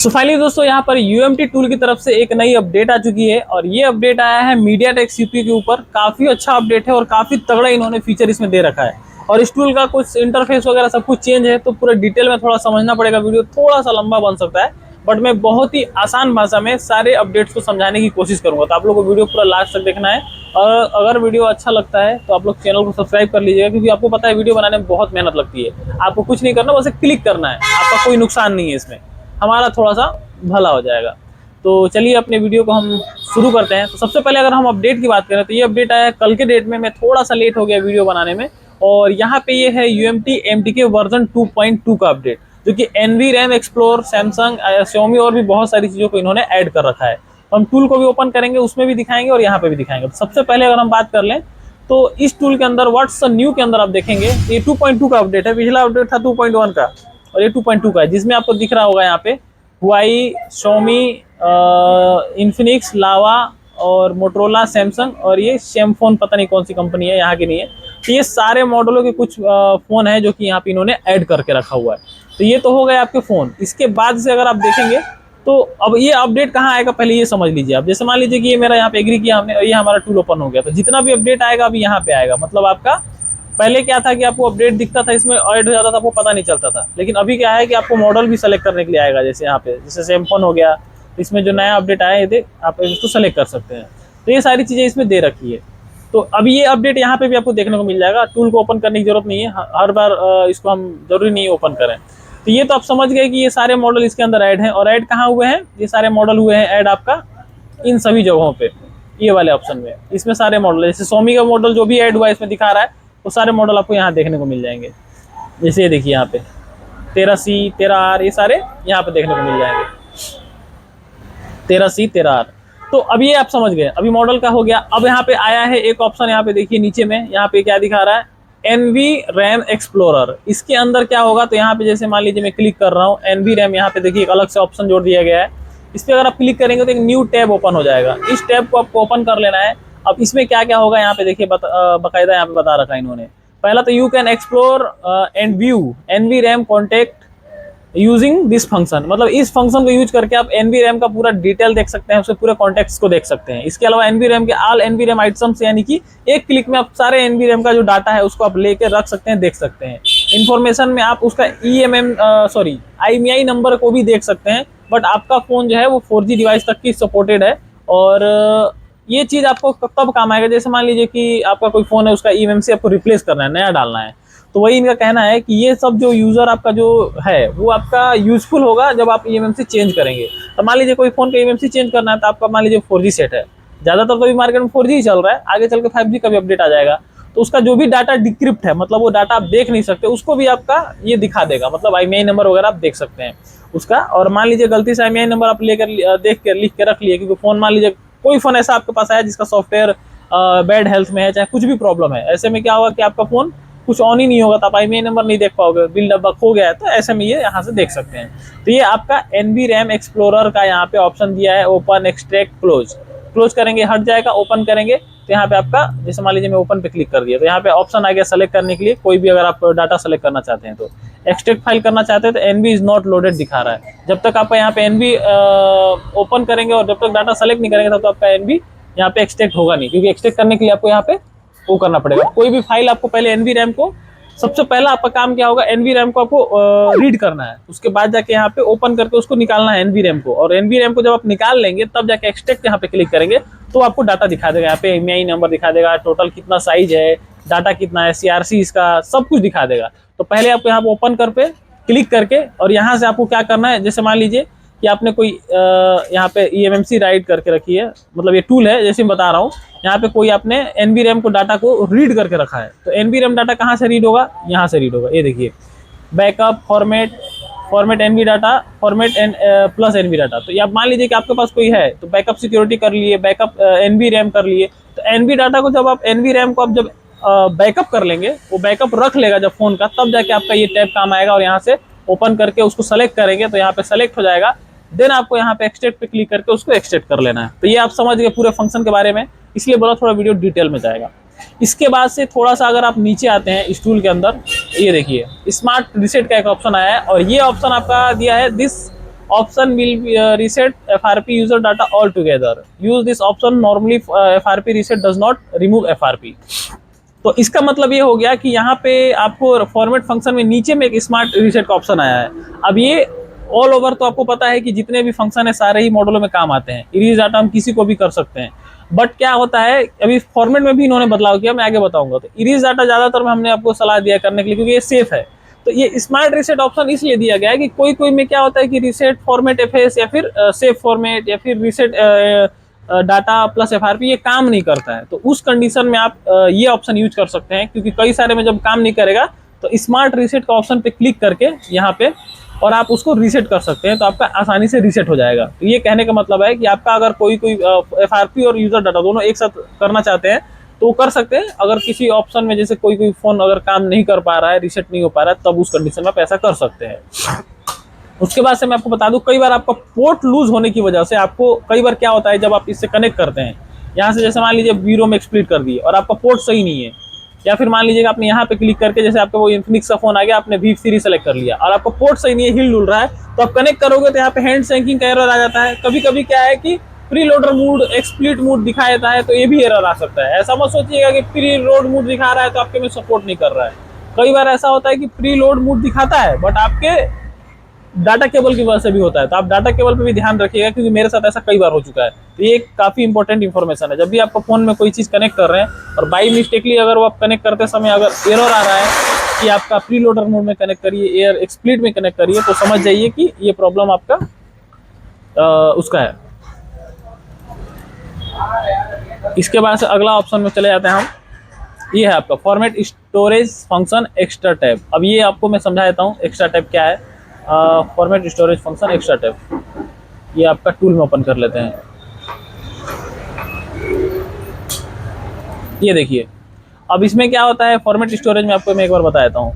तो फाइनली दोस्तों यहाँ पर UMT टूल की तरफ से एक नई अपडेट आ चुकी है और ये अपडेट आया है MediaTek CPU के ऊपर। काफ़ी अच्छा अपडेट है और काफ़ी तगड़ा इन्होंने फीचर इसमें दे रखा है और इस टूल का कुछ इंटरफेस वगैरह सब कुछ चेंज है, तो पूरा डिटेल में थोड़ा समझना पड़ेगा। वीडियो थोड़ा सा लंबा बन सकता है बट मैं बहुत ही आसान भाषा में सारे अपडेट्स को समझाने की कोशिश करूँगा, तो आप लोग को वीडियो पूरा लास्ट तक देखना है। और अगर वीडियो अच्छा लगता है तो आप लोग चैनल को सब्सक्राइब कर लीजिएगा, क्योंकि आपको पता है वीडियो बनाने में बहुत मेहनत लगती है। आपको कुछ नहीं करना, बस क्लिक करना है, आपका कोई नुकसान नहीं है इसमें, हमारा थोड़ा सा भला हो जाएगा। तो चलिए अपने वीडियो को हम शुरू करते हैं। तो सबसे पहले अगर हम अपडेट की बात करें तो ये अपडेट आया है कल के डेट में। मैं थोड़ा सा लेट हो गया वीडियो बनाने में, और यहाँ पे ये है UMT MTK वर्जन 2.2 का अपडेट, जो कि NVRAM एक्सप्लोर, सैमसंग, Xiaomi और भी बहुत सारी चीज़ों को इन्होंने ऐड कर रखा है। तो हम टूल को भी ओपन करेंगे, उसमें भी दिखाएंगे और यहाँ पे भी दिखाएंगे। तो सबसे पहले अगर हम बात कर लें तो इस टूल के अंदर व्हाट्स न्यू के अंदर आप देखेंगे ये 2.2 का अपडेट है। पिछला अपडेट था 2.1 का और ये 2.2 का है, जिसमें आपको दिख रहा होगा यहाँ पे हुआई, Xiaomi, इन्फिनिक्स, लावा और मोटरोला, सैमसंग और ये शेमफोन, पता नहीं कौन सी कंपनी है, यहाँ की नहीं है। तो ये सारे मॉडलों के कुछ फ़ोन है जो कि यहाँ पे इन्होंने ऐड करके रखा हुआ है। तो ये तो हो गए आपके फ़ोन। इसके बाद से अगर आप देखेंगे तो अब ये अपडेट कहाँ आएगा पहले ये समझ लीजिए आप। जैसे मान लीजिए कि ये मेरा यहाँ पे एग्री किया हमने और ये हमारा टूल ओपन हो गया, तो जितना भी अपडेट आएगा अभी यहाँ पे आएगा। मतलब आपका पहले क्या था कि आपको अपडेट दिखता था, इसमें ऐड हो जाता था, आपको पता नहीं चलता था। लेकिन अभी क्या है कि आपको मॉडल भी सेलेक्ट करने के लिए आएगा। जैसे यहाँ पे जैसे सैमफोन हो गया, इसमें जो नया अपडेट आया है आप इसको सेलेक्ट कर सकते हैं। तो ये सारी चीज़ें इसमें दे रखी है। तो अभी ये अपडेट यहाँ पे भी आपको देखने को मिल जाएगा। टूल को ओपन करने की जरूरत नहीं है, हर बार इसको हम जरूरी नहीं ओपन करें। तो ये तो आप समझ गए कि ये सारे मॉडल इसके अंदर ऐड हैं। और ऐड कहाँ हुए हैं? ये सारे मॉडल हुए हैं ऐड आपका इन सभी जगहों पे, ये वाले ऑप्शन में। इसमें सारे मॉडल, जैसे Xiaomi का मॉडल जो भी ऐड हुआ है इसमें दिखा रहा है, वो सारे मॉडल आपको यहाँ देखने को मिल जाएंगे। जैसे ये देखिए यहाँ पे 13C, 13R, ये सारे यहाँ पे देखने को मिल जाएंगे। 13C, 13R। तो अब ये आप समझ गए, अभी मॉडल का हो गया। अब यहाँ पे आया है एक ऑप्शन, यहाँ पे देखिए नीचे में, यहाँ पे क्या दिखा रहा है, NVRAM एक्सप्लोरर। इसके अंदर क्या होगा, तो यहाँ पे जैसे मान लीजिए मैं क्लिक कर रहा हूँ NVRAM, यहाँ पे देखिए एक अलग से ऑप्शन जोड़ दिया गया है। इस पर अगर आप क्लिक करेंगे तो एक न्यू टैब ओपन हो जाएगा। इस टैब को आपको ओपन कर लेना है। अब इसमें क्या क्या होगा यहाँ पे देखिए, बाकायदा यहाँ पे बता रखा है इन्होंने। पहला तो you can explore and view NVRAM contact using this function, मतलब इस फंक्शन को यूज करके आप NVRAM का पूरा डिटेल देख सकते हैं, उसके पूरे कॉन्टेक्ट को देख सकते हैं। इसके अलावा NVRAM के ऑल NVRAM आइटम्स, यानी कि एक क्लिक में आप सारे NVRAM का जो डाटा है उसको आप लेके रख सकते हैं, देख सकते हैं। इन्फॉर्मेशन में आप उसका IMEI नंबर को भी देख सकते हैं। बट आपका फ़ोन जो है वो 4G डिवाइस तक की सपोर्टेड है। और ये चीज़ आपको तब काम आएगा, जैसे मान लीजिए कि आपका कोई फ़ोन है, उसका eMMC आपको रिप्लेस करना है, नया डालना है। तो वही इनका कहना है कि ये सब जो यूज़र आपका जो है वो आपका यूजफुल होगा जब आप eMMC चेंज करेंगे। तो मान लीजिए कोई फ़ोन का eMMC चेंज करना है, तो आपका मान लीजिए 4G सेट है, ज़्यादातर तो अभी मार्केट में 4G ही चल रहा है, आगे चल के 5G का भी अपडेट आ जाएगा। तो उसका जो भी डाटा डिक्रिप्ट है, मतलब वो डाटा आप देख नहीं सकते, उसको भी आपका ये दिखा देगा। मतलब IMEI नंबर वगैरह आप देख सकते हैं उसका। और मान लीजिए गलती से IMEI नंबर आप लेकर देख कर लिख के रख लिए, क्योंकि फ़ोन, मान लीजिए कोई फ़ोन ऐसा आपके पास आया जिसका सॉफ्टवेयर बैड हेल्थ में है, चाहे कुछ भी प्रॉब्लम है, ऐसे में क्या होगा कि आपका फ़ोन कुछ ऑन ही नहीं होगा, तो आप IMEI नंबर नहीं देख पाओगे, बिल डब्बा खो गया है। तो ऐसे में ये यहाँ से देख सकते हैं। तो ये आपका NVRAM एक्सप्लोरर का यहाँ पे ऑप्शन दिया है, ओपन, एक्सट्रैक्ट, क्लोज। क्लोज करेंगे हट जाएगा, ओपन करेंगे तो यहाँ पे आपका, जैसे मान लीजिए मैं ओपन पे क्लिक कर दिया, तो यहाँ पे ऑप्शन आ गया सेलेक्ट करने के लिए। कोई भी अगर आप डाटा सेलेक्ट करना चाहते हैं, तो एक्सट्रैक्ट फाइल करना चाहते हैं तो NV इज नॉट लोडेड दिखा रहा है। जब तक आप यहाँ पे NV ओपन करेंगे और जब तक डाटा सेलेक्ट नहीं करेंगे तब तक आपका NV यहाँ पे एक्सट्रैक्ट होगा नहीं, क्योंकि एक्सट्रैक्ट करने के लिए आपको यहाँ पे वो करना पड़ेगा। कोई भी फाइल आपको पहले NVRAM को, सबसे पहला आपका काम क्या होगा, NVRAM को आपको रीड करना है, उसके बाद जाके यहाँ पे ओपन करके उसको निकालना है NVRAM को। और NVRAM को जब आप निकाल लेंगे तब जाके एक्सट्रैक्ट यहाँ पे क्लिक करेंगे तो आपको डाटा दिखा देगा। यहाँ पे IMEI नंबर दिखा देगा, टोटल कितना साइज है, डाटा कितना है, CRC इसका सब कुछ दिखा देगा। तो पहले आपको यहाँ पे ओपन कर पे क्लिक करके, और यहाँ से आपको क्या करना है, जैसे मान लीजिए कि आपने कोई यहाँ पे eMMC राइट करके रखी है, मतलब ये टूल है जैसे मैं बता रहा हूँ, यहाँ पे कोई आपने NVRAM को डाटा को रीड करके रखा है। तो NVRAM डाटा कहाँ से रीड होगा, यहाँ से रीड होगा। ये देखिए backup, format NV data, format plus NV data. तो ये आप मान लीजिए कि आपके पास कोई है, तो बैकअप सिक्योरिटी कर लिए, बैकअप NVRAM कर लिए। तो NV डाटा को जब आप NVRAM को आप जब बैकअप कर लेंगे, वो बैकअप रख लेगा जब फ़ोन का, तब जाके आपका ये टैब काम आएगा। और यहाँ से ओपन करके उसको सेलेक्ट करेंगे तो यहाँ पे सेलेक्ट हो जाएगा। देन आपको यहाँ पे एक्सट्रैक्ट पे क्लिक करके उसको एक्सट्रैक्ट कर लेना है। तो ये आप समझ गए पूरे फंक्शन के बारे में, इसलिए बोला थोड़ा वीडियो डिटेल में जाएगा। इसके बाद से थोड़ा सा अगर आप नीचे आते हैं इस टूल के अंदर, ये देखिए स्मार्ट रीसेट का एक ऑप्शन आया है, और ये ऑप्शन आपका दिया है this option will reset FRP user data all together, use this option normally FRP reset does not remove FRP। तो इसका मतलब ये हो गया कि यहाँ पे आपको फॉर्मेट फंक्शन में नीचे में एक स्मार्ट रीसेट का ऑप्शन आया है। अब ये ऑल ओवर तो आपको पता है कि जितने भी फंक्शन है सारे ही मॉडलों में काम आते हैं, इरेज डाटा हम किसी को भी कर सकते हैं। बट क्या होता है, अभी फॉर्मेट में भी इन्होंने बदलाव किया, मैं आगे बताऊंगा। तो इरेज डाटा ज्यादातर में हमने आपको सलाह दिया करने के लिए, क्योंकि ये सेफ है। तो ये स्मार्ट रीसेट ऑप्शन इसलिए दिया गया है कि कोई कोई में क्या होता है कि रीसेट फॉर्मेट FS या फिर सेफ फॉर्मेट या फिर रीसेट डाटा प्लस FRP ये काम नहीं करता है। तो उस कंडीशन में आप ये ऑप्शन यूज कर सकते हैं, क्योंकि कई सारे में जब काम नहीं करेगा तो स्मार्ट रीसेट का ऑप्शन पे क्लिक करके यहाँ पे और आप उसको रीसेट कर सकते हैं, तो आपका आसानी से रीसेट हो जाएगा। तो ये कहने का मतलब है कि आपका अगर कोई FRP और यूजर डाटा दोनों एक साथ करना चाहते हैं तो वो कर सकते हैं। अगर किसी ऑप्शन में जैसे कोई फोन अगर काम नहीं कर पा रहा है, रीसेट नहीं हो पा रहा है, तब उस कंडीशन में आप ऐसा कर सकते हैं। उसके बाद से मैं आपको बता दूं, कई बार आपका पोर्ट लूज होने की वजह से आपको कई बार क्या होता है, जब आप इससे कनेक्ट करते हैं, यहाँ से जैसे मान लीजिए वीरो में एक्सप्लिट कर दिए और आपका पोर्ट सही नहीं है, या फिर मान लीजिए आपने यहाँ पे क्लिक करके जैसे आपका वो इन्फिनिक्स का फोन आ गया, आपने V3 सेलेक्ट कर लिया और आपका पोर्ट सही नहीं है, हिल डुल रहा है, तो आप कनेक्ट करोगे तो यहाँ पे हैंड शेकिंग का एरर आ जाता है। कभी कभी क्या है कि प्री लोडर मूड एक्सप्लिट मूड दिखा देता है, तो ये भी एरर आ सकता है। ऐसा मत सोचिएगा कि प्री लोड मूड दिखा रहा है तो आपके में सपोर्ट नहीं कर रहा है। कई बार ऐसा होता है कि प्री लोड मूड दिखाता है बट आपके डाटा केबल की वजह से भी होता है। तो आप डाटा केबल पे भी ध्यान रखिएगा, क्योंकि मेरे साथ ऐसा कई बार हो चुका है। तो ये काफी इंपॉर्टेंट इन्फॉर्मेशन है। जब भी आपका फोन में कोई चीज कनेक्ट कर रहे हैं और बाई मिस्टेकली अगर वो आप कनेक्ट करते समय अगर एरर आ रहा है कि आपका प्री लोडर मोड में कनेक्ट करिए, एयर एक्सप्लिट में कनेक्ट करिए, तो समझ जाइए कि ये प्रॉब्लम आपका उसका है। इसके बाद से अगला ऑप्शन में चले जाते हैं हम। ये है आपका format storage function extra tab. अब ये आपको मैं समझा देता हूँ एक्स्ट्रा टैब क्या है। Format storage function extra tab, ये आपका टूल में ओपन कर लेते हैं। ये देखिए, अब इसमें क्या होता है फॉर्मेट स्टोरेज में, आपको मैं एक बार बता देता हूँ।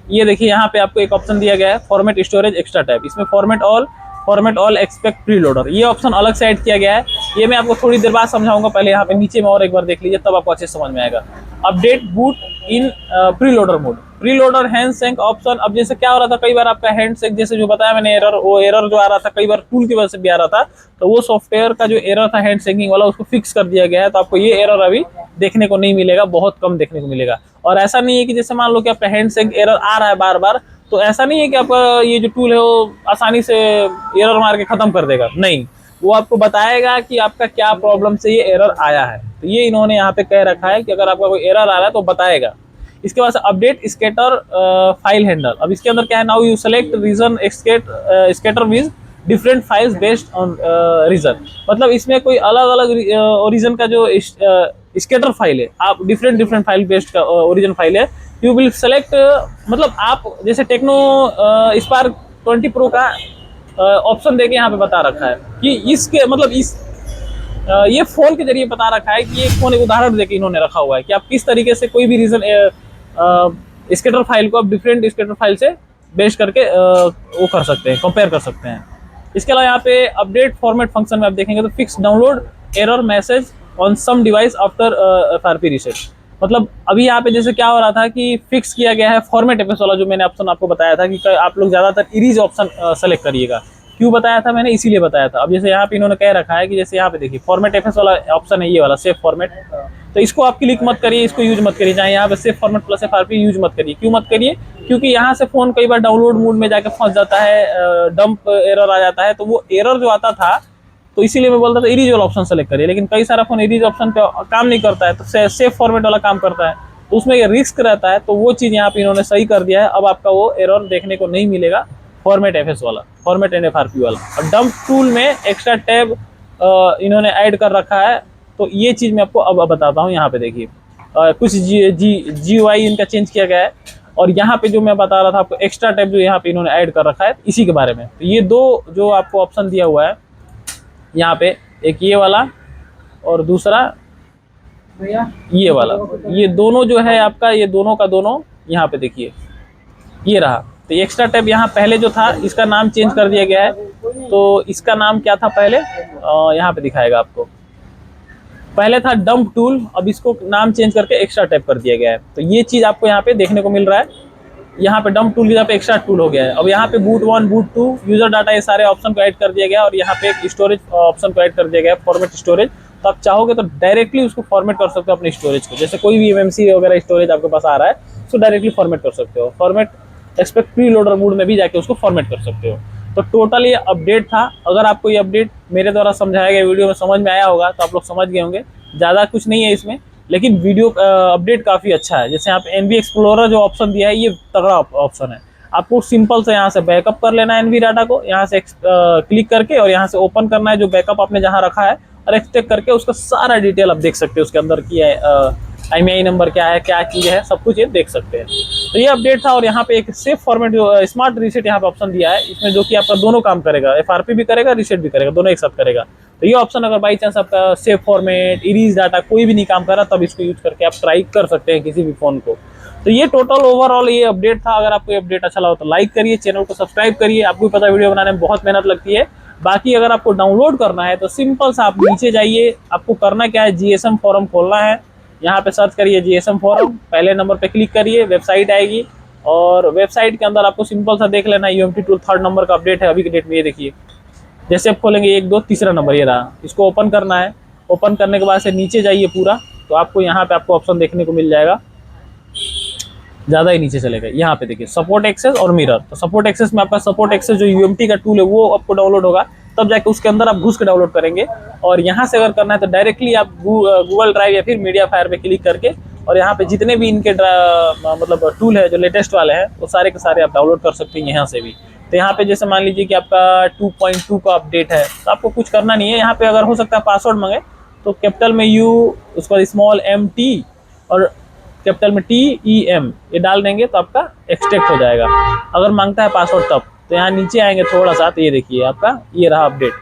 ये देखिए यहाँ पे आपको एक ऑप्शन दिया गया है फॉर्मेट स्टोरेज एक्स्ट्रा टैब। इसमें format all expect pre loader, ये ऑप्शन अलग से ऐड किया गया है। ये मैं आपको थोड़ी देर बाद समझाऊंगा, पहले यहाँ पे नीचे में और एक बार देख लीजिए, तब आपको अच्छे से समझ में आएगा। अपडेट बूट इन pre loader mode, pre loader hand shake option. अब जैसे क्या हो रहा था, कई बार आपका हैंड शेक जैसे जो बताया मैंने एरर, वो एरर जो आ रहा था कई बार टूल की वजह से भी आ रहा था, तो वो सॉफ्टवेयर का जो एरर था हैंड शेकिंग वाला, उसको फिक्स कर दिया गया है। तो आपको ये एरर अभी देखने को नहीं मिलेगा, बहुत कम देखने को मिलेगा। और ऐसा नहीं है कि जैसे मान लो कि आपका हैंड शेक एरर आ रहा है बार बार, तो ऐसा नहीं है कि आपका ये जो टूल है वो आसानी से एरर मार के खत्म कर देगा, नहीं, वो आपको बताएगा कि आपका क्या प्रॉब्लम से ये एरर आया है। तो ये इन्होंने यहाँ पे कह रखा है कि अगर आपका कोई एरर आ रहा है तो बताएगा। इसके बाद अपडेट स्केटर फाइल हैंडल। अब इसके अंदर क्या है, now you select region scatter with different files based on region. मतलब इसमें कोई अलग अलग ओरिजिन का जो स्केटर फाइल है, आप डिफरेंट फाइल बेस्ड का ओरिजिन फाइल है, यू विल सेलेक्ट। मतलब आप जैसे टेक्नो स्पार्क 20 प्रो का ऑप्शन देके यहाँ पे बता रखा है कि इसके मतलब ये फोन के जरिए बता रखा है कि ये फोन एक उदाहरण देके इन्होंने रखा हुआ है कि आप किस तरीके से कोई भी रीजन स्केटर फाइल को आप डिफरेंट स्केटर फाइल से बेस करके वो कर सकते हैं, कंपेयर कर सकते हैं। इसके अलावा यहाँ पे अपडेट फॉर्मेट फंक्शन में आप देखेंगे तो fix download error message on some device after FRP reset. मतलब अभी यहाँ पे जैसे क्या हो रहा था कि फिक्स किया गया है फॉर्मेट FS वाला, जो मैंने ऑप्शन आपको बताया था कि आप लोग ज्यादातर इरीज ऑप्शन सेलेक्ट करिएगा। क्यों बताया था मैंने, इसीलिए बताया था। अब जैसे यहाँ पे इन्होंने कह रखा है कि जैसे यहाँ पे देखिए फॉर्मेट FS वाला ऑप्शन है, ये वाला सेफ फॉर्मेट, तो इसको आप क्लिक मत करिए, इसको यूज मत करिए। चाहे यहाँ पे safe format plus FRP use मत करिए। क्यों मत करिए, क्योंकि यहाँ से फोन कई बार डाउनलोड मोड में जाके फंस जाता है, डंप एरर आ जाता है। तो वो एरर जो आता था, तो इसीलिए मैं बोलता था इरीज वाला ऑप्शन सेलेक्ट करिए। लेकिन कई सारा फोन इरीज ऑप्शन पे काम नहीं करता है, तो सेफ फॉर्मेट वाला काम करता है, तो उसमें ये रिस्क रहता है। तो वो चीज़ यहाँ पे इन्होंने सही कर दिया है। अब आपका वो एरर देखने को नहीं मिलेगा फॉर्मेट FS वाला, फॉर्मेट एंड FRP वाला। और डंप टूल में एक्स्ट्रा टैब इन्होंने ऐड कर रखा है। तो ये चीज़ मैं आपको अब बताता हूँ। यहाँ पे देखिए कुछ GUI इनका चेंज किया गया है। और यहाँ पे जो मैं बता रहा था आपको एक्स्ट्रा टैब जो यहाँ पे इन्होंने ऐड कर रखा है, इसी के बारे में। तो ये दो जो आपको ऑप्शन दिया हुआ है यहाँ पे, एक ये वाला और दूसरा ये वाला, ये दोनों जो है आपका, ये दोनों का दोनों यहाँ पे देखिए ये रहा। तो एक्स्ट्रा टैब यहाँ पहले जो था इसका नाम चेंज कर दिया गया है। तो इसका नाम क्या था पहले, यहाँ पे दिखाएगा आपको, पहले था डंप टूल, अब इसको नाम चेंज करके एक्स्ट्रा टैब कर दिया गया है। तो ये चीज़ आपको यहाँ पे देखने को मिल रहा है। यहाँ पे डंप टूल की जगह पे एक्स्ट्रा टूल हो गया है। अब यहाँ पे बूट 1 बूट 2 यूजर डाटा ये सारे ऑप्शन को ऐड कर दिया गया और यहाँ पे एक स्टोरेज ऑप्शन को ऐड कर दिया गया, फॉर्मेट स्टोरेज। तो आप चाहोगे तो डायरेक्टली उसको फॉर्मेट कर सकते हो अपने स्टोरेज को, जैसे कोई भी एमएमसी वगैरह स्टोरेज आपके पास आ रहा है उसको डायरेक्टली फॉर्मेट कर सकते हो। Format expect pre loader mode में भी जाके उसको फॉर्मेट कर सकते हो। तो टोटल ये अपडेट था। अगर आपको ये अपडेट मेरे द्वारा समझाया गया वीडियो में समझ में आया होगा तो आप लोग समझ गए होंगे। ज़्यादा कुछ नहीं है इसमें, लेकिन वीडियो अपडेट काफ़ी अच्छा है। जैसे आप एनवी एक्सप्लोरर जो ऑप्शन दिया है ये तगड़ा ऑप्शन है। आपको सिंपल से यहाँ से बैकअप कर लेना है एनवी डाटा को, यहाँ से क्लिक करके और यहाँ से ओपन करना है जो बैकअप आपने जहाँ रखा है और एक्सट्रैक्ट करके उसका सारा डिटेल आप देख सकते हो। उसके अंदर की है IMEI नंबर क्या है, क्या चीज़ है, सब कुछ ये देख सकते हैं। तो ये अपडेट था। और यहाँ पे एक सेफ फॉर्मेट जो स्मार्ट रीसेट यहाँ पे ऑप्शन दिया है इसमें, जो कि आपका दोनों काम करेगा, FRP भी करेगा, रीसेट भी करेगा, दोनों एक साथ करेगा। तो ये ऑप्शन अगर बाई चांस आपका सेफ फॉर्मेट, इरीज डाटा कोई भी नहीं काम कर रहा तब इसको यूज करके आप ट्राई कर सकते हैं किसी भी फोन को। तो ये टोटल ओवरऑल ये अपडेट था। अगर आपको ये अपडेट अच्छा लगा तो लाइक करिए, चैनल को सब्सक्राइब करिए। आपको पता है वीडियो बनाने में बहुत मेहनत लगती है। बाकी अगर आपको डाउनलोड करना है तो सिंपल सा आप नीचे जाइए, आपको करना क्या है, GSM फोरम खोलना है। यहाँ पे सर्च करिए GSM फोरम, पहले नंबर पे क्लिक करिए, वेबसाइट आएगी और वेबसाइट के अंदर आपको सिंपल सा देख लेना UMT टूल 3rd नंबर का अपडेट है अभी के डेट में। ये देखिए, जैसे आप खोलेंगे 1 2 तीसरा नंबर ये रहा, इसको ओपन करना है। ओपन करने के बाद से नीचे जाइए पूरा, तो आपको यहाँ पे आपको ऑप्शन देखने को मिल जाएगा, ज़्यादा ही नीचे चलेगा। यहाँ पे देखिए सपोर्ट एक्सेस और मिरर। तो सपोर्ट एक्सेस में आपका सपोर्ट एक्सेस जो UMT का टूल है वो आपको डाउनलोड होगा, तब जाके उसके अंदर आप घुस के डाउनलोड करेंगे। और यहाँ से अगर करना है तो डायरेक्टली आप गूगल ड्राइव या फिर मीडिया फायर पे क्लिक करके और यहाँ पे जितने भी इनके मतलब टूल है जो लेटेस्ट वाले हैं वो सारे के सारे आप डाउनलोड कर सकते हैं यहाँ से भी। तो यहाँ पे जैसे मान लीजिए कि आपका 2.2 का अपडेट है तो आपको कुछ करना नहीं है। यहाँ पे अगर हो सकता है पासवर्ड मांगे तो कैपिटल में U, उस पर स्मॉल MT और कैपिटल में TEM ये डाल देंगे तो आपका एक्सट्रैक्ट हो जाएगा। अगर मांगता है पासवर्ड तब तो यहाँ नीचे आएंगे थोड़ा सा, तो ये देखिए आपका ये रहा अपडेट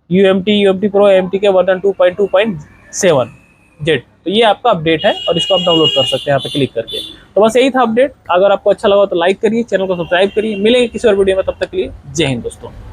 UMT Pro MT के वर्जन 2.2.7Z। तो ये आपका अपडेट है और इसको आप डाउनलोड कर सकते हैं यहाँ पे क्लिक करके। तो बस यही था अपडेट। अगर आपको अच्छा लगा तो लाइक करिए, चैनल को सब्सक्राइब करिए। मिलेंगे किसी और वीडियो में, तब तक के लिए जय हिंद दोस्तों।